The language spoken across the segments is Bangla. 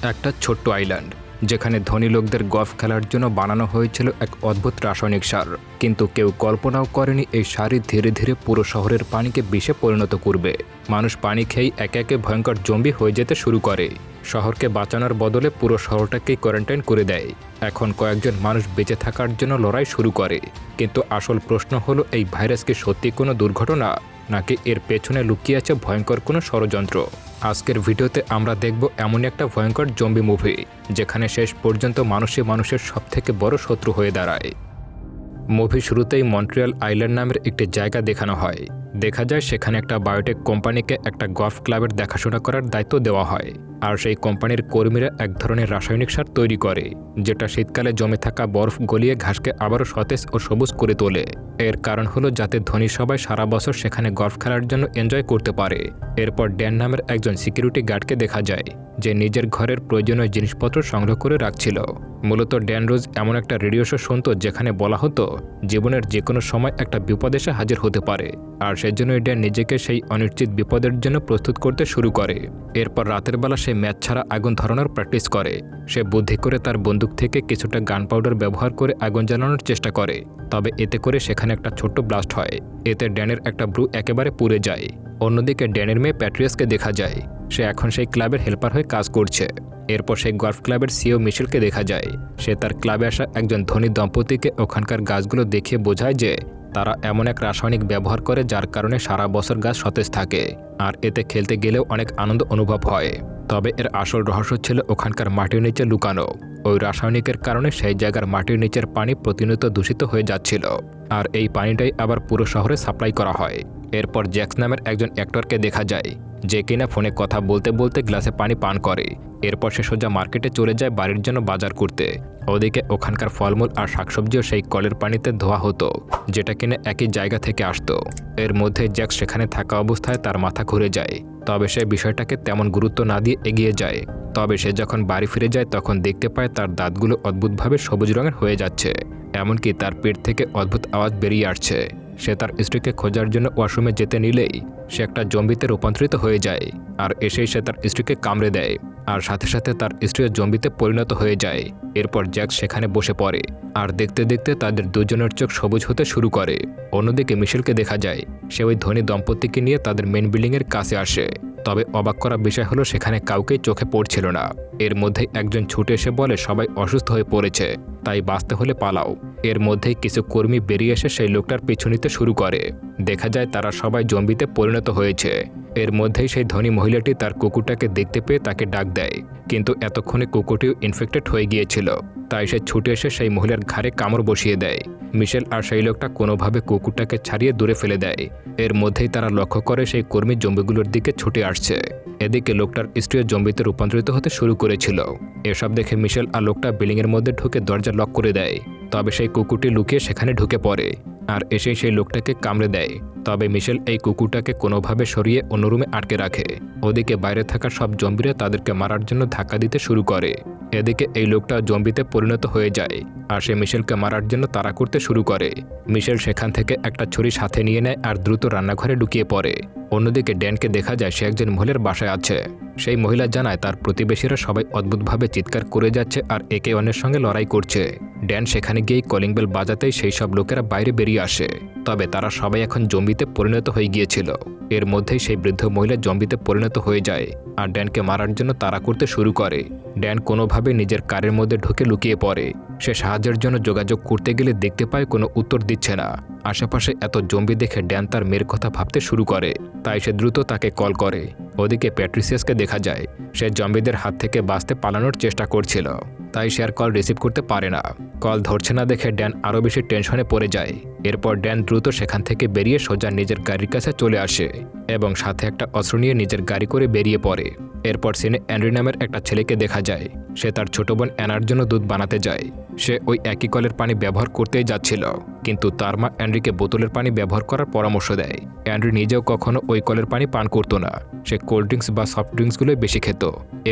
একটা ছোট্ট আইল্যান্ড যেখানে ধনী লোকদের গলফ খেলার জন্য বানানো হয়েছিল এক অদ্ভুত রাসায়নিক সার, কিন্তু কেউ কল্পনাও করেনি এই সারই ধীরে ধীরে পুরো শহরের পানিকে বিষে পরিণত করবে। মানুষ পানি খেয়েই একে একে ভয়ঙ্কর জম্বি হয়ে যেতে শুরু করে। শহরকে বাঁচানোর বদলে পুরো শহরটাকেই কোয়ারেন্টাইন করে দেয়। এখন কয়েকজন মানুষ বেঁচে থাকার জন্য লড়াই শুরু করে, কিন্তু আসল প্রশ্ন হলো এই ভাইরাস কি সত্যি কোনো দুর্ঘটনা, নাকি এর পেছনে লুকিয়ে আছে ভয়ঙ্কর কোনো ষড়যন্ত্র। আজকের ভিডিওতে আমরা দেখব এমন একটা ভয়ঙ্কর জম্বি মুভি যেখানে শেষ পর্যন্ত মানুষের সবথেকে বড় শত্রু হয়ে দাঁড়ায়। মুভি শুরুতেই মন্ট্রিয়াল আইল্যান্ড নামের একটি জায়গা দেখানো হয়। দেখা যায় সেখানে একটা বায়োটেক কোম্পানিকে একটা গলফ ক্লাবের দেখাশোনা করার দায়িত্ব দেওয়া হয়, আর সেই কোম্পানির কর্মীরা এক ধরনের রাসায়নিক সার তৈরি করে যেটা শীতকালে জমে থাকা বরফ গলিয়ে ঘাসকে আবারও সতেজ ও সবুজ করে তোলে। এর কারণ হলো যাতে ধনী সবাই সারা বছর সেখানে গলফ খেলার জন্য এনজয় করতে পারে। এরপর ড্যান নামের একজন সিকিউরিটি গার্ডকে দেখা যায় যে নিজের ঘরের প্রয়োজনীয় জিনিসপত্র সংগ্রহ করে রাখছিল। মূলত ড্যান রোজ এমন একটা রেডিও শো শুনত যেখানে বলা হতো জীবনের যে কোনো সময় একটা বিপদ এসে হাজির হতে পারে, আর সেজন্যই ড্যান নিজেকে সেই অনিশ্চিত বিপদের জন্য প্রস্তুত করতে শুরু করে। এরপর রাতের বেলা সে ম্যাচ ছাড়া আগুন ধরানোর প্র্যাকটিস করে। সে বুদ্ধি করে তার বন্দুক থেকে কিছুটা গান পাউডার ব্যবহার করে আগুন জ্বালানোর চেষ্টা করে, তবে এতে করে সেখানে একটা ছোট্ট ব্লাস্ট হয়। এতে ড্যানের একটা ব্রু একেবারে পুড়ে যায়। অন্যদিকে ড্যানের মেয়ে প্যাট্রিয়াসকে দেখা যায়, সে এখন সেই ক্লাবের হেল্পার হয়ে কাজ করছে। এরপর সেই গলফ ক্লাবের সিও মিশেলকে দেখা যায়। সে তার ক্লাবে আসা একজন ধনী দম্পতিকে ওখানকার গাছগুলো দেখিয়ে বোঝায় যে তারা এমন এক রাসায়নিক ব্যবহার করে যার কারণে সারা বছর গাছ সতেজ থাকে, আর এতে খেলতে গেলেও অনেক আনন্দ অনুভব হয়। তবে এর আসল রহস্য ছিল ওখানকার মাটির নিচে লুকানো। ওই রাসায়নিকের কারণে সেই জায়গার মাটির নিচের পানি প্রতিনিয়ত দূষিত হয়ে যাচ্ছিল, আর এই পানিটাই আবার পুরো শহরে সাপ্লাই করা হয়। এরপর জ্যাক্স নামের একজন অ্যাক্টরকে দেখা যায় যে কিনা ফোনে কথা বলতে বলতে গ্লাসে পানি পান করে। এরপর সে সোজা মার্কেটে চলে যায় বাড়ির জন্য বাজার করতে। ওদিকে ওখানকার ফলমূল আর শাকসবজিও সেই কলের পানিতে ধোয়া হতো যেটা কিনা একই জায়গা থেকে আসতো। এর মধ্যে জ্যাক্স সেখানে থাকা অবস্থায় তার মাথা ঘুরে যায়, তবে সে বিষয়টাকে তেমন গুরুত্ব না দিয়ে এগিয়ে যায়। তবে সে যখন বাড়ি ফিরে যায় তখন দেখতে পায় তার দাঁতগুলো অদ্ভুতভাবে সবুজ রঙের হয়ে যাচ্ছে, এমনকি তার পেট থেকে অদ্ভুত আওয়াজ বেরিয়ে আসছে। সে তার স্ত্রীকে খোঁজার জন্য ওয়াশরুমে যেতে নিলেই সে একটা জম্বিতে রূপান্তরিত হয়ে যায়, আর এসেই সে তার স্ত্রীকে কামড়ে দেয়, আর সাথে সাথে তার স্ত্রীও জম্বিতে পরিণত হয়ে যায়। এরপর জ্যাক্স সেখানে বসে পড়ে, আর দেখতে দেখতে তাদের দুজনের চোখ সবুজ হতে শুরু করে। অন্যদিকে মিশেলকে দেখা যায় সে ওই ধনী দম্পতিকে নিয়ে তাদের মেন বিল্ডিংয়ের কাছে আসে। তবে অবাক করা বিষয় হলো সেখানে কাউকেই চোখে পড়ছিল না। এর মধ্যেই একজন ছুটে এসে বলে সবাই অসুস্থ হয়ে পড়েছে, তাই বাঁচতে হলে পালাও। এর মধ্যেই কিছু কর্মী বেরিয়ে এসে সেই লোকটার পিছু নিতে শুরু করে। দেখা যায় তারা সবাই জম্বিতে পরিণত হয়েছে। এর মধ্যেই সেই ধনী মহিলাটি তার কুকুরটাকে দেখতে পেয়ে তাকে ডাক দেয়, কিন্তু এতক্ষণে কুকুরটিও ইনফেক্টেড হয়ে গিয়েছিল, তাই সে ছুটে এসে সেই মহিলার ঘাড়ে কামড় বসিয়ে দেয়। মিশেল আর সেই লোকটা কোনোভাবে কুকুরটাকে ছাড়িয়ে দূরে ফেলে দেয়। এর মধ্যেই তারা লক্ষ্য করে সেই কর্মী জম্বিগুলোর দিকে ছুটে আসছে। এদিকে লোকটার স্ত্রীও জম্বিতে রূপান্তরিত হতে শুরু করেছিল। এসব দেখে মিশেল আর লোকটা বিল্ডিংয়ের মধ্যে ঢুকে দরজা লক করে দেয়। তবে সেই কুকুরটি লুকিয়ে সেখানে ঢুকে পড়ে আর এসে সেই লোকটাকে কামড়ে দেয়। তবে মিশেল এই কুকুরটাকে কোনোভাবে সরিয়ে অন্য রুমে আটকে রাখে। ওদিকে বাইরে থাকা সব জম্বিরা তাদেরকে মারার জন্য ধাক্কা দিতে শুরু করে। এদিকে এই লোকটা জম্বিতে পরিণত হয়ে যায়, আর সে মিশেলকে মারার জন্য তাড়া করতে শুরু করে। মিশেল সেখান থেকে একটা ছুরি সাথে নিয়ে নেয় আর দ্রুত রান্নাঘরে ঢুকিয়ে পড়ে। অন্যদিকে ড্যানকে দেখা যায় সে একজন মহিলার বাসায় আছে। সেই মহিলা জানায় তার প্রতিবেশীরা সবাই অদ্ভুতভাবে চিৎকার করে যাচ্ছে আর একে অন্যের সঙ্গে লড়াই করছে। ড্যান সেখানে গিয়ে কলিং বেল বাজাতেই সেই সব লোকেরা বাইরে বেরিয়ে আসে, তবে তারা সবাই এখন জম্বিতে পরিণত হয়ে গিয়েছিল। এর মধ্যেই সেই বৃদ্ধ মহিলা জম্বিতে পরিণত হয়ে যায় আর ড্যানকে মারার জন্য তাড়া করতে শুরু করে। ড্যান কোনোভাবে নিজের কারের মধ্যে ঢুকে লুকিয়ে পড়ে। সে সাহায্যের জন্য যোগাযোগ করতে গেলে দেখতে পায় কোনো উত্তর দিচ্ছে না। আশেপাশে এত জম্বি দেখে ড্যান তার মেয়ের কথা ভাবতে শুরু করে, তাই সে দ্রুত তাকে কল করে। ওদিকে প্যাট্রিসিয়াসকে দেখা যায় সে জম্বিদের হাত থেকে বাঁচতে পালানোর চেষ্টা করছিল, তাই সে আর কল রিসিভ করতে পারে না। কল ধরছে না দেখে ড্যান আরও বেশি টেনশনে পড়ে যায়। এরপর ড্যান দ্রুত সেখান থেকে বেরিয়ে সোজা নিজের গাড়ির কাছে চলে আসে এবং সাথে একটা অস্ত্র নিয়ে নিজের গাড়ি করে বেরিয়ে পড়ে। এরপর সিনে অ্যান্ড্রি নামের একটা ছেলেকে দেখা যায় সে তার ছোট বোন অ্যানার জন্য দুধ বানাতে যায়। সে ওই একই কলের পানি ব্যবহার করতেই যাচ্ছিল, কিন্তু তার মা অ্যান্ড্রিকে বোতলের পানি ব্যবহার করার পরামর্শ দেয়। অ্যান্ড্রি নিজেও কখনো ওই কলের পানি পান করতো না, সে কোল্ড ড্রিঙ্কস বা সফট ড্রিঙ্কসগুলোই বেশি খেত।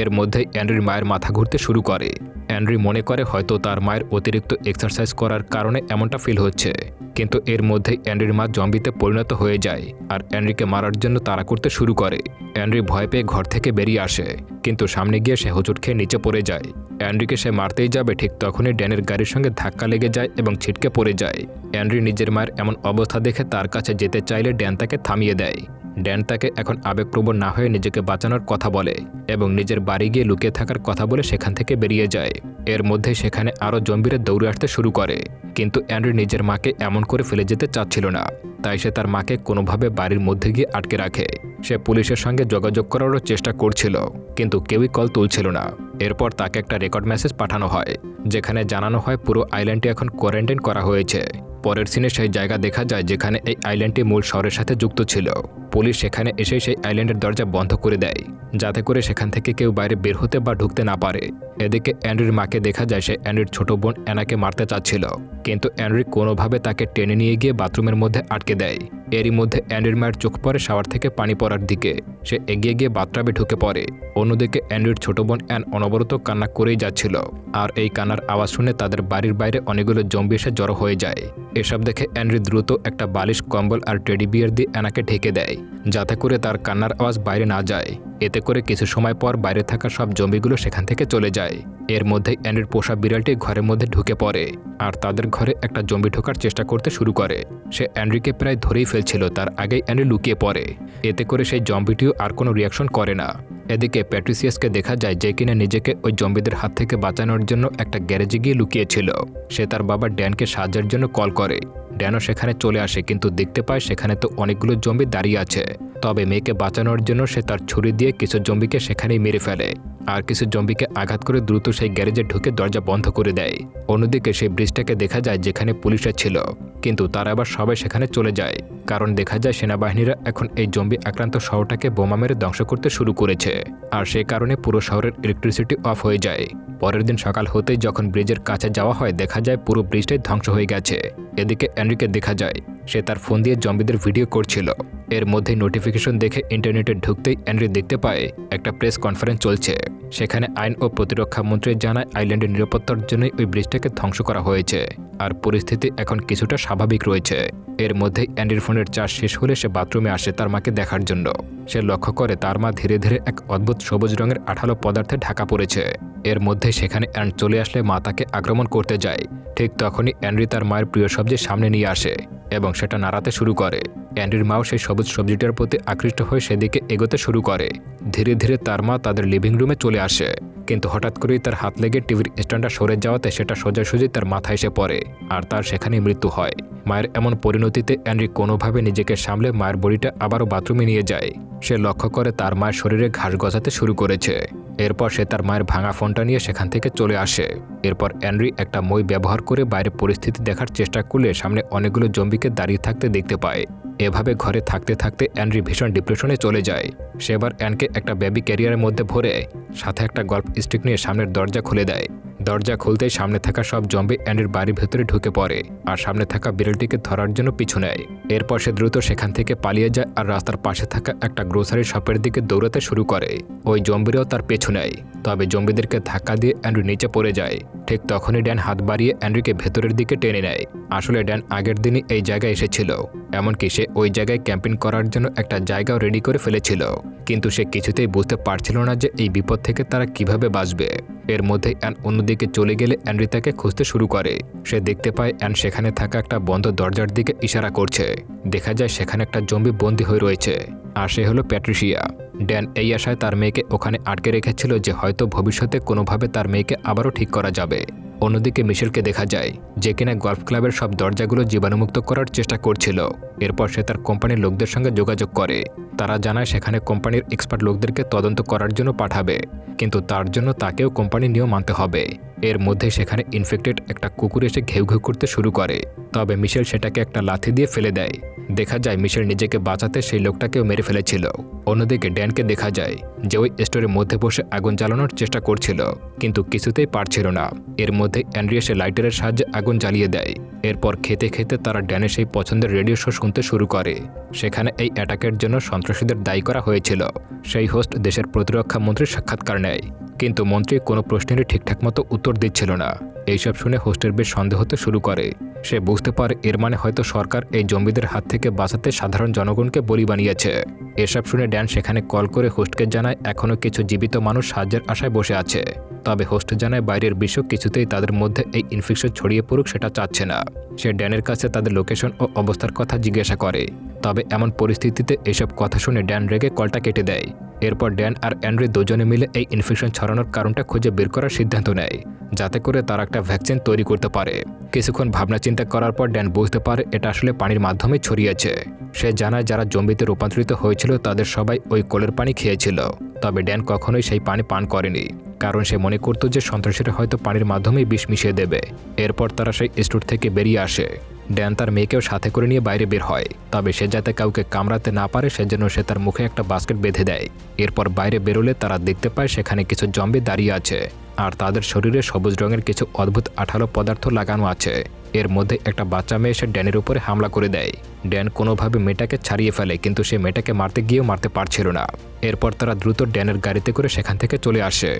এর মধ্যেই অ্যান্ড্রির মায়ের মাথা ঘুরতে শুরু করে। অ্যান্ড্রি মনে করে হয়তো তার মায়ের অতিরিক্ত এক্সারসাইজ করার কারণে এমনটা ফিল হচ্ছে, কিন্তু এর মধ্যেই অ্যান্ড্রির মা জম্বিতে পরিণত হয়ে যায় আর অ্যান্ড্রিকে মারার জন্য তাড়া করতে শুরু করে। অ্যান্ড্রি ভয় পেয়ে ঘর থেকে বেরিয়ে আসে, কিন্তু সামনে গিয়ে সে হোঁচট খেয়ে নিচে পড়ে যায়। অ্যান্ড্রিকে সে মারতেই যাবে, ঠিক তখনই ড্যানের গাড়ির সঙ্গে ধাক্কা লেগে যায় এবং ছিটকে পড়ে যায়। অ্যান্ড্রি নিজের মায়ের এমন অবস্থা দেখে তার কাছে যেতে চাইলে ড্যান তাকে থামিয়ে দেয়। ড্যান তাকে এখন আবেগপ্রবণ না হয়ে নিজেকে বাঁচানোর কথা বলে এবং নিজের বাড়ি গিয়ে লুকিয়ে থাকার কথা বলে সেখান থেকে বেরিয়ে যায়। এর মধ্যে সেখানে আরও জম্বিরা দৌড়ে আসতে শুরু করে, কিন্তু অ্যান্ড্রি নিজের মাকে এমন করে ফেলে যেতে চাচ্ছিল না, তাই সে তার মাকে কোনোভাবে বাড়ির মধ্যে গিয়ে আটকে রাখে। সে পুলিশের সঙ্গে যোগাযোগ করারও চেষ্টা করছিল, কিন্তু কেউই কল তুলছিল না। এরপর তাকে একটা রেকর্ড মেসেজ পাঠানো হয়, যেখানে জানানো হয় পুরো আইল্যান্ডটি এখন কোয়ারেন্টাইন করা হয়েছে। পরের সিনে সেই জায়গা দেখা যায় যেখানে এই আইল্যান্ডটি মূল শহরের সাথে যুক্ত ছিল। পুলিশ সেখানে এসে সেই আইল্যান্ডের দরজা বন্ধ করে দেয়, যাতে করে সেখান থেকে কেউ বাইরে বের হতে বা ঢুকতে না পারে। এদিকে অ্যান্ড্রির মাকে দেখা যায় সে অ্যান্ড্রির ছোট বোন অ্যানাকে মারতে চাচ্ছিল, কিন্তু অ্যান্ড্রি কোনোভাবে তাকে টেনে নিয়ে গিয়ে বাথরুমের মধ্যে আটকে দেয়। এরই মধ্যে অ্যান্ড্রির মায়ের চোখ পড়ে শাওয়ার থেকে পানি পড়ার দিকে। সে এগিয়ে গিয়ে বাথটাবে ঢুকে পড়ে। অন্যদিকে অ্যান্ড্রির ছোট বোন অ্যান অনবরত কান্না করেই যাচ্ছিল, আর এই কান্নার আওয়াজ শুনে তাদের বাড়ির বাইরে অনেকগুলো জম্বি এসে জড়ো হয়ে যায়। এসব দেখে অ্যান্ড্রি দ্রুত একটা বালিশ, কম্বল আর টেডি বিয়ার দিয়ে অ্যানাকে ঢেকে দেয়, যাতে করে তার কান্নার আওয়াজ বাইরে না যায়। এতে করে কিছু সময় পর বাইরে থাকা সব জম্বিগুলো সেখান থেকে চলে যায়। এর মধ্যেই অ্যান্ড্রির পোষা বিড়ালটি ঘরের মধ্যে ঢুকে পড়ে আর তাদের ঘরে একটা জম্বি ঢোকার চেষ্টা করতে শুরু করে। সে অ্যান্ড্রিকে প্রায় ধরেই ফেলছিল, তার আগেই অ্যান্ড্রি লুকিয়ে পড়ে। এতে করে সেই জম্বিটিও আর কোনো রিয়াকশন করে না। এদিকে প্যাট্রিসিয়াসকে দেখা যায়, যে কিনা নিজেকে ওই জম্বিদের হাত থেকে বাঁচানোর জন্য একটা গ্যারেজে গিয়ে লুকিয়েছিল। সে তার বাবা ড্যানকে সাহায্যের জন্য কল করে। ড্যানও সেখানে চলে আসে, কিন্তু দেখতে পায় সেখানে তো অনেকগুলো জম্বি দাঁড়িয়ে আছে। তবে মেয়েকে বাঁচানোর জন্য সে তার ছুরি দিয়ে কিছু জম্বিকে সেখানেই মেরে ফেলে আর কিছু জম্বিকে আঘাত করে দ্রুত সেই গ্যারেজে ঢুকে দরজা বন্ধ করে দেয়। অন্যদিকে সেই ব্রিজটাকে দেখা যায় যেখানে পুলিশরা ছিল, কিন্তু তারা আবার সবাই সেখানে চলে যায়, কারণ দেখা যায় সেনাবাহিনীরা এখন এই জম্বি আক্রান্ত শহরটাকে বোমা মেরে ধ্বংস করতে শুরু করেছে, আর সে কারণে পুরো শহরের ইলেকট্রিসিটি অফ হয়ে যায়। পরের দিন সকাল হতেই যখন ব্রিজের কাছে যাওয়া হয়, দেখা যায় পুরো ব্রিজটাই ধ্বংস হয়ে গেছে। এদিকে অ্যান্ড্রিকে দেখা যায় সে তার ফোন দিয়ে জম্বিদের ভিডিও করছিল। এর মধ্যে নোটিফিকেশন দেখে ইন্টারনেটে ঢুকতেই অ্যান্ড্রি দেখতে পায় একটা প্রেস কনফারেন্স চলছে। সেখানে আইন ও প্রতিরক্ষা মন্ত্রী জানায় আইল্যান্ডের নিরাপত্তার জন্যই ওই ব্রিজটাকে ধ্বংস করা হয়েছে আর পরিস্থিতি এখন কিছুটা স্বাভাবিক রয়েছে। এর মধ্যেই অ্যান্ড্রির ফোনের চার্জ শেষ হলে সে বাথরুমে আসে তার মাকে দেখার জন্য। সে লক্ষ্য করে তার মা ধীরে ধীরে এক অদ্ভুত সবুজ রঙের আঠালো পদার্থে ঢাকা পড়েছে। এর মধ্যে সেখানে অ্যান্ড চলে আসলে মা তাকে আক্রমণ করতে যায়। ঠিক তখনই অ্যান্ড্রি তার মায়ের প্রিয় সবজি সামনে নিয়ে আসে এবং সেটা নাড়াতে শুরু করে। অ্যান্ড্রির মাও সেই সবুজ সবজিটার প্রতি আকৃষ্ট হয়ে সেদিকে এগোতে শুরু করে। ধীরে ধীরে তার মা তাদের লিভিং রুমে চলে আসে, কিন্তু হঠাৎ করেই তার হাত লেগে টিভির স্ট্যান্ডটা সরে যাওয়াতে সেটা সোজাসুজি তার মাথায় এসে পড়ে আর তার সেখানেই মৃত্যু হয়। মায়ের এমন পরিণতিতে অ্যান্ড্রি কোনোভাবে নিজেকে সামলে মায়ের বডিটা আবারও বাথরুমে নিয়ে যায়। সে লক্ষ্য করে তার মায়ের শরীরে ঘাস গজাতে শুরু করেছে। এরপর সে তার মায়ের ভাঙা ফোনটা নিয়ে সেখান থেকে চলে আসে। এরপর অ্যান্ড্রি একটা মই ব্যবহার করে বাইরে পরিস্থিতি দেখার চেষ্টা করলে সামনে অনেকগুলো জম্বিকে দাঁড়িয়ে থাকতে দেখতে পায়। এভাবে ঘরে থাকতে থাকতে অ্যান্ড্রি ভীষণ ডিপ্রেশনে চলে যায়। সে এবার অ্যানকে একটা বেবি ক্যারিয়ারের মধ্যে ভরে সাথে একটা গল্ফ স্টিক নিয়ে সামনের দরজা খুলে দেয়। দরজা খুলতেই সামনে থাকা সব জম্বি অ্যান্ড্রির বাড়ির ভেতরে ঢুকে পড়ে আর সামনে থাকা বিড়ালটিকে ধরার জন্য পিছু নেয়। এরপর সে দ্রুত সেখান থেকে পালিয়ে যায় আর রাস্তার পাশে থাকা একটা গ্রোসারি শপের দিকে দৌড়াতে শুরু করে। ওই জম্বিরাও তার পেছু নেয়, তবে জম্বিদেরকে ধাক্কা দিয়ে অ্যান্ড্রি নিচে পড়ে যায়। ঠিক তখনই ড্যান হাত বাড়িয়ে অ্যান্ড্রিকে ভেতরের দিকে টেনে নেয়। আসলে ড্যান আগের দিনই এই জায়গায় এসেছিল, এমনকি সে ওই জায়গায় ক্যাম্পিং করার জন্য একটা জায়গাও রেডি করে ফেলেছিল, কিন্তু সে কিছুতেই বুঝতে পারছিল না যে এই বিপদ থেকে তারা কিভাবে বাঁচবে। এর মধ্যে অ্যান অন্যদিকে চলে গেলে অ্যান্ড্রি তাকে খুঁজতে শুরু করে। সে দেখতে পায় অ্যান সেখানে থাকা একটা বন্ধ দরজার দিকে ইশারা করছে। দেখা যায় সেখানে একটা জম্বি বন্দী হয়ে রয়েছে, আর সে হলো প্যাট্রিসিয়া। ড্যান এই আশায় তার মেয়েকে ওখানে আটকে রেখেছিল যে হয়তো ভবিষ্যতে কোনোভাবে তার মেয়েকে আবারও ঠিক করা যাবে। অন্যদিকে মিশেলকে দেখা যায়, যে কিনা গলফ ক্লাবের সব দরজাগুলো জীবাণুমুক্ত করার চেষ্টা করছিল। এরপর সে তার কোম্পানির লোকদের সঙ্গে যোগাযোগ করে। তারা জানায় সেখানে কোম্পানির এক্সপার্ট লোকদেরকে তদন্ত করার জন্য পাঠাবে, কিন্তু তার জন্য তাকেও কোম্পানির নিয়ম মানতে হবে। এর মধ্যে সেখানে ইনফেক্টেড একটা কুকুর এসে ঘেউ ঘেউ করতে শুরু করে, তবে মিশেল সেটাকে একটা লাথি দিয়ে ফেলে দেয়। দেখা যায় মিশেল নিজেকে বাঁচাতে সেই লোকটাকেও মেরে ফেলেছিল। অন্যদিকে ড্যানকে দেখা যায় যে ওই স্টোরের মধ্যে বসে আগুন জ্বালানোর চেষ্টা করছিল, কিন্তু কিছুতেই পারছিল না। এর মধ্যে অ্যান্ড্রি এসে লাইটারের সাহায্যে আগুন জ্বালিয়ে দেয়। এরপর খেতে খেতে তারা ড্যানের সেই পছন্দের রেডিও শো শুনতে শুরু করে। সেখানে এই অ্যাটাকের জন্য সন্ত্রাসীদের দায়ী করা হয়েছিল। সেই হোস্ট দেশের প্রতিরক্ষা মন্ত্রীর সাক্ষাৎকার নেয়, কিন্তু মন্ত্রী কোনো প্রশ্নেরই ঠিকঠাক মতো উত্তর দিচ্ছিল না। এইসব শুনে হোস্টের বেশ সন্দেহ হতে শুরু করে। সে বুঝতে পারে এর মানে হয়তো সরকার এই জম্বিদের হাত থেকে বাঁচাতে সাধারণ জনগণকে বলি বানিয়েছে। এসব শুনে ড্যান সেখানে কল করে হোস্টকে জানায় এখনও কিছু জীবিত মানুষ সাহায্যের আশায় বসে আছে। তবে হোস্ট জানায় বাইরের বিশ্ব কিছুতেই তাদের মধ্যে এই ইনফেকশন ছড়িয়ে পড়ুক সেটা চাচ্ছে না। সে ড্যানের কাছে তাদের লোকেশন ও অবস্থার কথা জিজ্ঞাসা করে। তবে এমন পরিস্থিতিতে এসব কথা শুনে ড্যান রেগে কলটা কেটে দেয়। এরপর ড্যান আর অ্যান্ড্রি দুজনে মিলে এই ইনফেকশন ছড়ানোর কারণটা খুঁজে বের করার সিদ্ধান্ত নেয়, যাতে করে তারা একটা ভ্যাকসিন তৈরি করতে পারে। কিছুক্ষণ ভাবনা চিন্তা করার পর ড্যান বুঝতে পারে এটা আসলে পানির মাধ্যমে ছড়িয়েছে। সে জানায় যারা জম্বিতে রূপান্তরিত হয়েছিল তাদের সবাই ওই কলের পানি খেয়েছিল। তবে ড্যান কখনোই সেই পানি পান করেনি, কারণ সে মনে করত যে সন্ত্রাসীরা হয়তো পানির মাধ্যমেই বিষ মিশিয়ে দেবে। এরপর তারা সেই স্টোর থেকে বেরিয়ে আসে। ড্যান তার মেয়েকেও সাথে করে নিয়ে বাইরে বের হয়, তবে সে যাতে কাউকে কামড়াতে না পারে সেজন্য সে তার মুখে একটা বাস্কেট বেঁধে দেয়। এরপর বাইরে বেরোলে তারা দেখতে পায় সেখানে কিছু জম্বি দাঁড়িয়ে আছে, আর তাদের শরীরে সবুজ রঙের কিছু অদ্ভুত আঠালো পদার্থ লাগানো আছে। এর মধ্যে একটা বাচ্চা মেয়ে এসে ড্যানের উপরে হামলা করে দেয়। ড্যান কোনোভাবে মেয়েটাকে ছাড়িয়ে ফেলে, কিন্তু সে মেয়েটাকে মারতে গিয়েও মারতে পারছিল না। এরপর তারা দ্রুত ড্যানের গাড়িতে করে সেখান থেকে চলে আসে।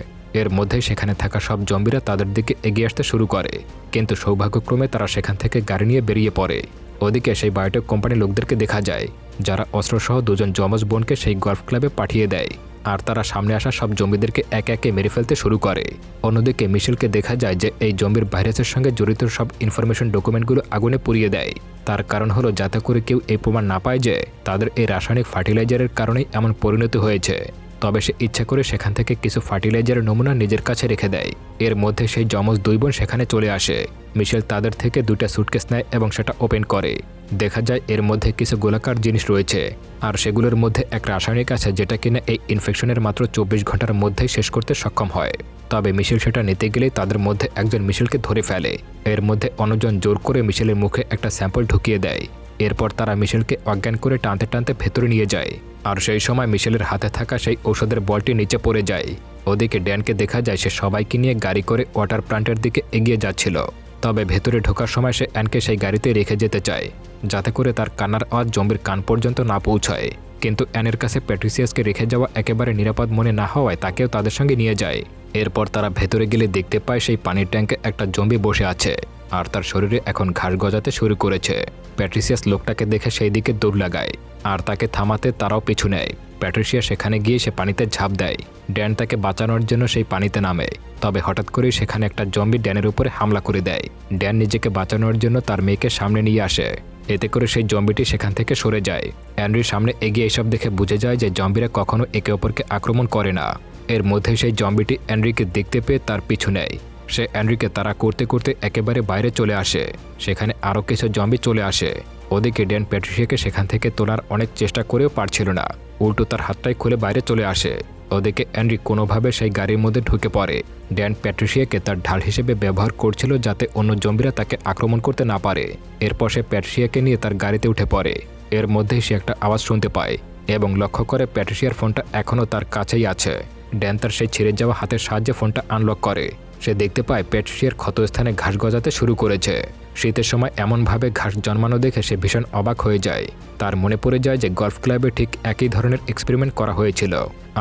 এর মধ্যেই সেখানে থাকা সব জম্বিরা তাদের দিকে এগিয়ে আসতে শুরু করে, কিন্তু সৌভাগ্যক্রমে তারা সেখান থেকে গাড়ি নিয়ে বেরিয়ে পড়ে। ওদিকে সেই বায়োটেক কোম্পানির লোকদেরকে দেখা যায়, যারা অস্ত্রসহ দুজন যমজ বোনকে সেই গল্ফ ক্লাবে পাঠিয়ে দেয়, আর তারা সামনে আসা সব জম্বিদেরকে একে একে মেরে ফেলতে শুরু করে। অন্যদিকে মিশেলকে দেখা যায় যে এই জম্বির ভাইরাসের সঙ্গে জড়িত সব ইনফরমেশন ডকুমেন্টগুলো আগুনে পুড়িয়ে দেয়। তার কারণ হলো যাতে করে কেউ এই প্রমাণ না পায় যে তাদের এই রাসায়নিক ফার্টিলাইজারের কারণেই এমন পরিণতি হয়েছে। তবে সে ইচ্ছা করে সেখান থেকে কিছু ফার্টিলাইজারের নমুনা নিজের কাছে রেখে দেয়। এর মধ্যে সেই যমজ দুই বোন সেখানে চলে আসে। মিশেল তাদের থেকে দুইটা সুটকেস নেয় এবং সেটা ওপেন করে। দেখা যায় এর মধ্যে কিছু গোলাকার জিনিস রয়েছে, আর সেগুলোর মধ্যে এক রাসায়নিক আছে যেটা কিনা এই ইনফেকশনের মাত্র 24 ঘন্টার মধ্যেই শেষ করতে সক্ষম হয়। তবে মিশেল সেটা নিতে গেলেই তাদের মধ্যে একজন মিশেলকে ধরে ফেলে। এর মধ্যে অন্যজন জোর করে মিশেলের মুখে একটা স্যাম্পল ঢুকিয়ে দেয়। এরপর তারা মিশেলকে অজ্ঞান করে টানতে টানতে ভেতরে নিয়ে যায়, আর সেই সময় মিশেলের হাতে থাকা সেই ঔষধের বলটি নিচে পড়ে যায়। ওদিকে ড্যানকে দেখা যায় সে সবাইকে নিয়ে গাড়ি করে ওয়াটার প্ল্যান্টের দিকে এগিয়ে যাচ্ছিল। তবে ভেতরে ঢোকার সময় সে অ্যানকে সেই গাড়িতে রেখে যেতে চায়, যাতে করে তার কান্নার আওয়াজ জম্বির কান পর্যন্ত না পৌঁছায়। কিন্তু অ্যানের কাছে প্যাট্রিসিয়াসকে রেখে যাওয়া একেবারে নিরাপদ মনে না হওয়ায় তাকেও তাদের সঙ্গে নিয়ে যায়। এরপর তারা ভেতরে গেলে দেখতে পায় সেই পানির ট্যাঙ্কে একটা জম্বি বসে আছে, আর তার শরীরে এখন ঘাস গজাতে শুরু করেছে। প্যাট্রিসিয়াস লোকটাকে দেখে সেই দিকে দৌড় লাগায়, আর তাকে থামাতে তারাও পিছু নেয়। প্যাট্রিসিয়া সেখানে গিয়ে সে পানিতে ঝাঁপ দেয়। ড্যান তাকে বাঁচানোর জন্য সেই পানিতে নামে, তবে হঠাৎ করেই সেখানে একটা জম্বি ড্যানের উপরে হামলা করে দেয়। ড্যান নিজেকে বাঁচানোর জন্য তার মেয়েকে সামনে নিয়ে আসে, এতে করে সেই জম্বিটি সেখান থেকে সরে যায়। অ্যান্ড্রির সামনে এগিয়ে এসব দেখে বুঝে যায় যে জম্বিরা কখনো একে অপরকে আক্রমণ করে না। এর মধ্যে সেই জম্বিটি অ্যান্ড্রিকে দেখতে পেয়ে তার পিছু নেয়। সে অ্যান্ড্রিকে তাড়া করতে করতে একেবারে বাইরে চলে আসে। সেখানে আরও কিছু জম্বি চলে আসে। ওদিকে ড্যান প্যাট্রিসিয়াকে সেখান থেকে তোলার অনেক চেষ্টা করেও পারছিল না, উল্টো তার হাতটাই খুলে বাইরে চলে আসে। ওদিকে অ্যান্ড্রি কোনোভাবে সেই গাড়ির মধ্যে ঢুকে পড়ে। ড্যান প্যাট্রিসিয়াকে তার ঢাল হিসেবে ব্যবহার করছিল যাতে অন্য জম্বিরা তাকে আক্রমণ করতে না পারে। এরপর সে প্যাট্রিসিয়াকে নিয়ে তার গাড়িতে উঠে পড়ে। এর মধ্যেই সে একটা আওয়াজ শুনতে পায় এবং লক্ষ্য করে প্যাট্রিসিয়ার ফোনটা এখনও তার কাছেই আছে। ড্যান তার সেই ছিঁড়ে যাওয়া হাতের সাহায্যে ফোনটা আনলক করে। সে দেখতে পায় প্যাট্রিসিয়ার ক্ষতস্থানে ঘাস গজাতে শুরু করেছে। শীতের সময় এমনভাবে ঘাস জন্মানো দেখে সে ভীষণ অবাক হয়ে যায়। তার মনে পড়ে যায় যে গল্ফ ক্লাবে ঠিক একই ধরনের এক্সপেরিমেন্ট করা হয়েছিল,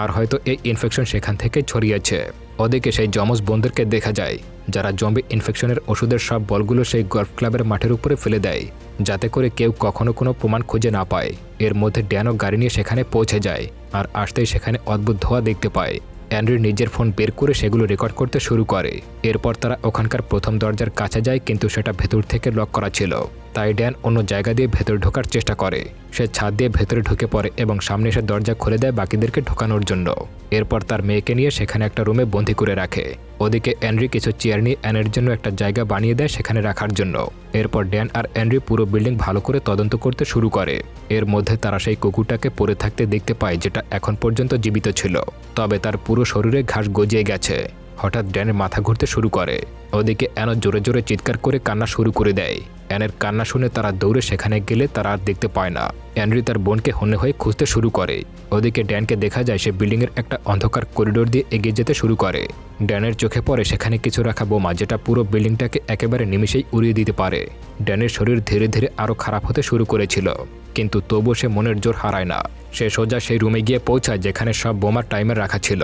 আর হয়তো এই ইনফেকশন সেখান থেকে ছড়িয়েছে। ওদিকে সেই যমজ বোনদেরকে দেখা যায়, যারা জম্বি ইনফেকশনের ওষুধের সব বলগুলো সেই গল্ফ ক্লাবের মাঠের উপরে ফেলে দেয়, যাতে করে কেউ কখনো কোনো প্রমাণ খুঁজে না পায়। এর মধ্যে ড্যানও গাড়ি নিয়ে সেখানে পৌঁছে যায়, আর আসতেই সেখানে অদ্ভুত ধোঁয়া দেখতে পায়। অ্যান্ড্রির নিজের ফোন বের করে সেগুলো রেকর্ড করতে শুরু করে। এরপর তারা ওখানকার প্রথম দরজার কাছে যায়, কিন্তু সেটা ভেতর থেকে লক করা ছিল। তাই ড্যান অন্য জায়গা দিয়ে ভেতরে ঢোকার চেষ্টা করে। সে ছাদ দিয়ে ভেতরে ঢুকে পড়ে এবং সামনে এসে দরজা খুলে দেয় বাকিদেরকে ঢোকানোর জন্য। এরপর তার মেয়েকে নিয়ে সেখানে একটা রুমে বন্দি করে রাখে। ওদিকে অ্যান্ড্রি কিছু চেয়ার নিয়ে অ্যানের জন্য একটা জায়গা বানিয়ে দেয় সেখানে রাখার জন্য। এরপর ড্যান আর অ্যান্ড্রি পুরো বিল্ডিং ভালো করে তদন্ত করতে শুরু করে। এর মধ্যে তারা সেই কুকুরটাকে পড়ে থাকতে দেখতে পায়, যেটা এখন পর্যন্ত জীবিত ছিল, তবে তার পুরো শরীরে ঘাস গজিয়ে গেছে। হঠাৎ ড্যানের মাথা ঘুরতে শুরু করে। ওদিকে অ্যানও জোরে জোরে চিৎকার করে কান্না শুরু করে দেয়। অ্যানের কান্না শুনে তারা দৌড়ে সেখানে গেলে তারা আর দেখতে পায় না। অ্যান্ড্রি তার বোনকে হন্যে হয়ে খুঁজতে শুরু করে। ওদিকে ড্যানকে দেখা যায় সে বিল্ডিংয়ের একটা অন্ধকার করিডোর দিয়ে এগিয়ে যেতে শুরু করে। ড্যানের চোখে পড়ে সেখানে কিছু রাখা বোমা, যেটা পুরো বিল্ডিংটাকে একেবারে নিমিষেই উড়িয়ে দিতে পারে। ড্যানের শরীর ধীরে ধীরে আরও খারাপ হতে শুরু করেছিল, কিন্তু তবুও সে মনের জোর হারায় না। সে সোজা সেই রুমে গিয়ে পৌঁছায় যেখানে সব বোমার টাইমার রাখা ছিল।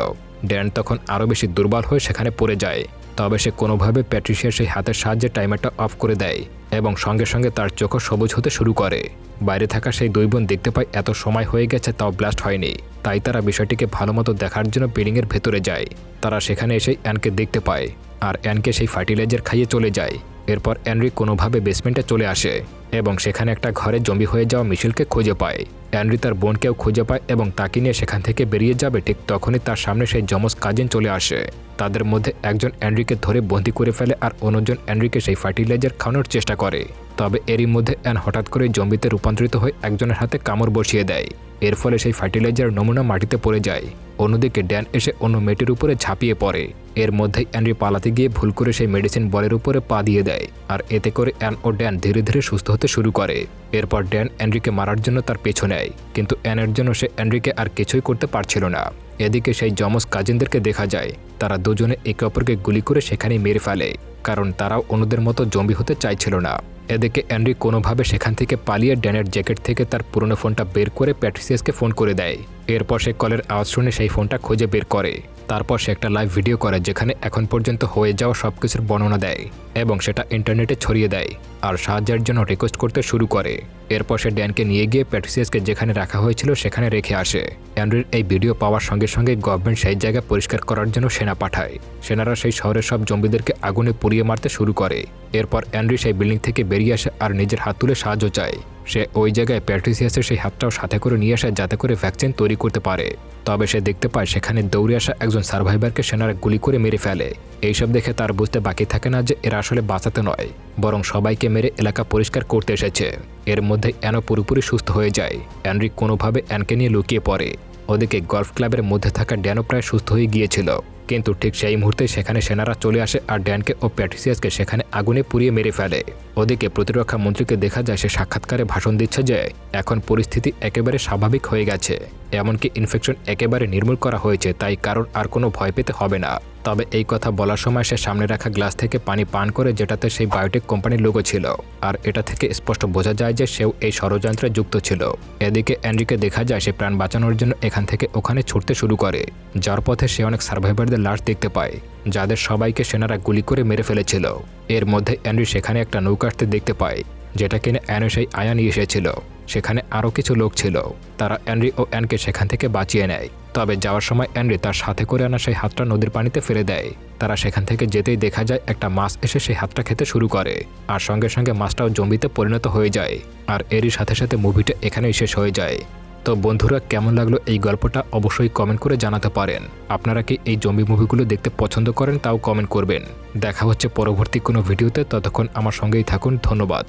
ড্যান তখন আরও বেশি দুর্বল হয়ে সেখানে পড়ে যায়। তবে সে কোনোভাবে প্যাট্রিশিয়ার সেই হাতের সাহায্যে টাইমারটা অফ করে দেয় এবং সঙ্গে সঙ্গে তার চোখও সবুজ হতে শুরু করে। বাইরে থাকা সেই দুই বোন দেখতে পায় এত সময় হয়ে গেছে তাও ব্লাস্ট হয়নি, তাই তারা বিষয়টিকে ভালোমতো দেখার জন্য বিল্ডিংয়ের ভেতরে যায়। তারা সেখানে এসেই অ্যানকে দেখতে পায় আর অ্যানকে সেই ফার্টিলাইজার খাইয়ে চলে যায়। এরপর অ্যানরি কোনোভাবে বেসমেন্টে চলে আসে এবং সেখানে একটা ঘরে জম্বি হয়ে যাওয়া মিশেলকে খুঁজে পায়। অ্যানরি তার বোনকেও খুঁজে পায় এবং তাকে নিয়ে সেখান থেকে বেরিয়ে যাবে, ঠিক তখনই তার সামনে সেই যমজ কাজিন চলে আসে। তাদের মধ্যে একজন অ্যানরিকে ধরে বন্দি করে ফেলে আর অন্যজন অ্যানরিকে সেই ফার্টিলাইজার খাওয়ানোর চেষ্টা করে। তবে এরই মধ্যে অ্যান হঠাৎ করে জম্বিতে রূপান্তরিত হয়ে একজনের হাতে কামড় বসিয়ে দেয়। এর ফলে সেই ফার্টিলাইজার নমুনা মাটিতে পড়ে যায়। অন্যদিকে ড্যান এসে অন্য মেয়েটির উপরে ঝাঁপিয়ে পড়ে। এর মধ্যেই অ্যানরি পালাতে গিয়ে ভুল করে সেই মেডিসিন বলের উপরে পা দিয়ে দেয় আর এতে করে অ্যান ও ড্যান ধীরে ধীরে সুস্থ হতে শুরু করে। এরপর ড্যান অ্যানরিকে মারার জন্য তার পেছনে নেয়, কিন্তু অ্যানের জন্য সে অ্যানরিকে আর কিছুই করতে পারছিল না। এদিকে সেই যমজ কাজিনদেরকে দেখা যায়, তারা দুজনে একে অপরকে গুলি করে সেখানেই মেরে ফেলে, কারণ তারাও অন্যদের মতো জম্বি হতে চাইছিল না। এদিকে অ্যানরি কোনোভাবে সেখান থেকে পালিয়ে ড্যানের জ্যাকেট থেকে তার পুরনো ফোনটা বের করে প্যাট্রিসিয়াসকে ফোন করে দেয়। এরপর সে কলের আওয়াজ শুনে সেই ফোনটা খুঁজে বের করে। তারপর সে একটা লাইভ ভিডিও করে যেখানে এখন পর্যন্ত হয়ে যাওয়া সবকিছুর বর্ণনা দেয় এবং সেটা ইন্টারনেটে ছড়িয়ে দেয় আর সাহায্যের জন্য রিকোয়েস্ট করতে শুরু করে। এরপর সে ড্যানকে নিয়ে গিয়ে প্যাট্রিসিয়াসকে যেখানে রাখা হয়েছিল সেখানে রেখে আসে। অ্যানরির এই ভিডিও পাওয়ার সঙ্গে সঙ্গে গভর্নমেন্ট সেই জায়গা পরিষ্কার করার জন্য সেনা পাঠায়। সেনারা সেই শহরের সব জম্বিদেরকে আগুনে পুড়িয়ে মারতে শুরু করে। এরপর অ্যানরি সেই বিল্ডিং থেকে বেরিয়ে আসে আর নিজের হাত তুলে সাহায্য চায়। সে ওই জায়গায় প্যাট্রিসিয়াসের সেই হাতটাও সাথে করে নিয়ে আসে যাতে করে ভ্যাকসিন তৈরি করতে পারে। তবে সে দেখতে পায় সেখানে দৌড়ে আসা একজন সার্ভাইভারকে সেনারা গুলি করে মেরে ফেলে। এইসব দেখে তার বুঝতে বাকি থাকে না যে এরা আসলে বাঁচাতে নয়, বরং সবাইকে মেরে এলাকা পরিষ্কার করতে এসেছে। এর মধ্যে অ্যানও পুরোপুরি সুস্থ হয়ে যায়। অ্যানরি কোনোভাবে অ্যানকে নিয়ে লুকিয়ে পড়ে। ওদিকে গলফ ক্লাবের মধ্যে থাকা ড্যানও প্রায় সুস্থ হয়ে গিয়েছিল, কিন্তু ঠিক সেই মুহূর্তে সেখানে সেনারা চলে আসে আর ড্যানকে ও প্যাট্রিসিয়াসকে সেখানে আগুনে পুড়িয়ে মেরে ফেলে। ওদিকে প্রতিরক্ষা মন্ত্রীকে দেখা যায় সে সাক্ষাৎকারে ভাষণ দিচ্ছে যে এখন পরিস্থিতি একেবারে স্বাভাবিক হয়ে গেছে, এমনকি ইনফেকশন একেবারে নির্মূল করা হয়েছে, তাই কারোর আর কোনো ভয় পেতে হবে না। তবে এই কথা বলার সময় সে সামনে রাখা গ্লাস থেকে পানি পান করে, যেটাতে সেই বায়োটেক কোম্পানির লোগো ছিল, আর এটা থেকে স্পষ্ট বোঝা যায় যে সেও এই ষড়যন্ত্রে যুক্ত ছিল। এদিকে অ্যানরিকে দেখা যায় সে প্রাণ বাঁচানোর জন্য এখান থেকে ওখানে ছুটতে শুরু করে। যার পথে সে অনেক সার্ভাইভারদের লাশ দেখতে পায়, যাদের সবাইকে সেনারা গুলি করে মেরে ফেলেছিল। এর মধ্যে অ্যানরি সেখানে একটা নৌকা আসতে দেখতে পায়, যেটা কিনে অ্যানও সেই আয়া নিয়ে এসেছিল। সেখানে আরও কিছু লোক ছিল, তারা অ্যানরি ও অ্যানকে সেখান থেকে বাঁচিয়ে নেয়। তবে যাওয়ার সময় অ্যানরি তার সাথে করে আনা সেই হাতটা নদীর পানিতে ফেলে দেয়। তারা সেখান থেকে যেতেই দেখা যায় একটা মাছ এসে সেই হাতটা খেতে শুরু করে, আর সঙ্গে সঙ্গে মাছটাও জম্বিতে পরিণত হয়ে যায়। আর এরই সাথে সাথে মুভিটা এখানেই শেষ হয়ে যায়। তো বন্ধুরা, কেমন লাগলো এই গল্পটা অবশ্যই কমেন্ট করে জানাতে পারেন। আপনারা কি এই জম্বি মুভিগুলো দেখতে পছন্দ করেন তাও কমেন্ট করবেন। দেখা হচ্ছে পরবর্তী কোনো ভিডিওতে, ততক্ষণ আমার সঙ্গেই থাকুন। ধন্যবাদ।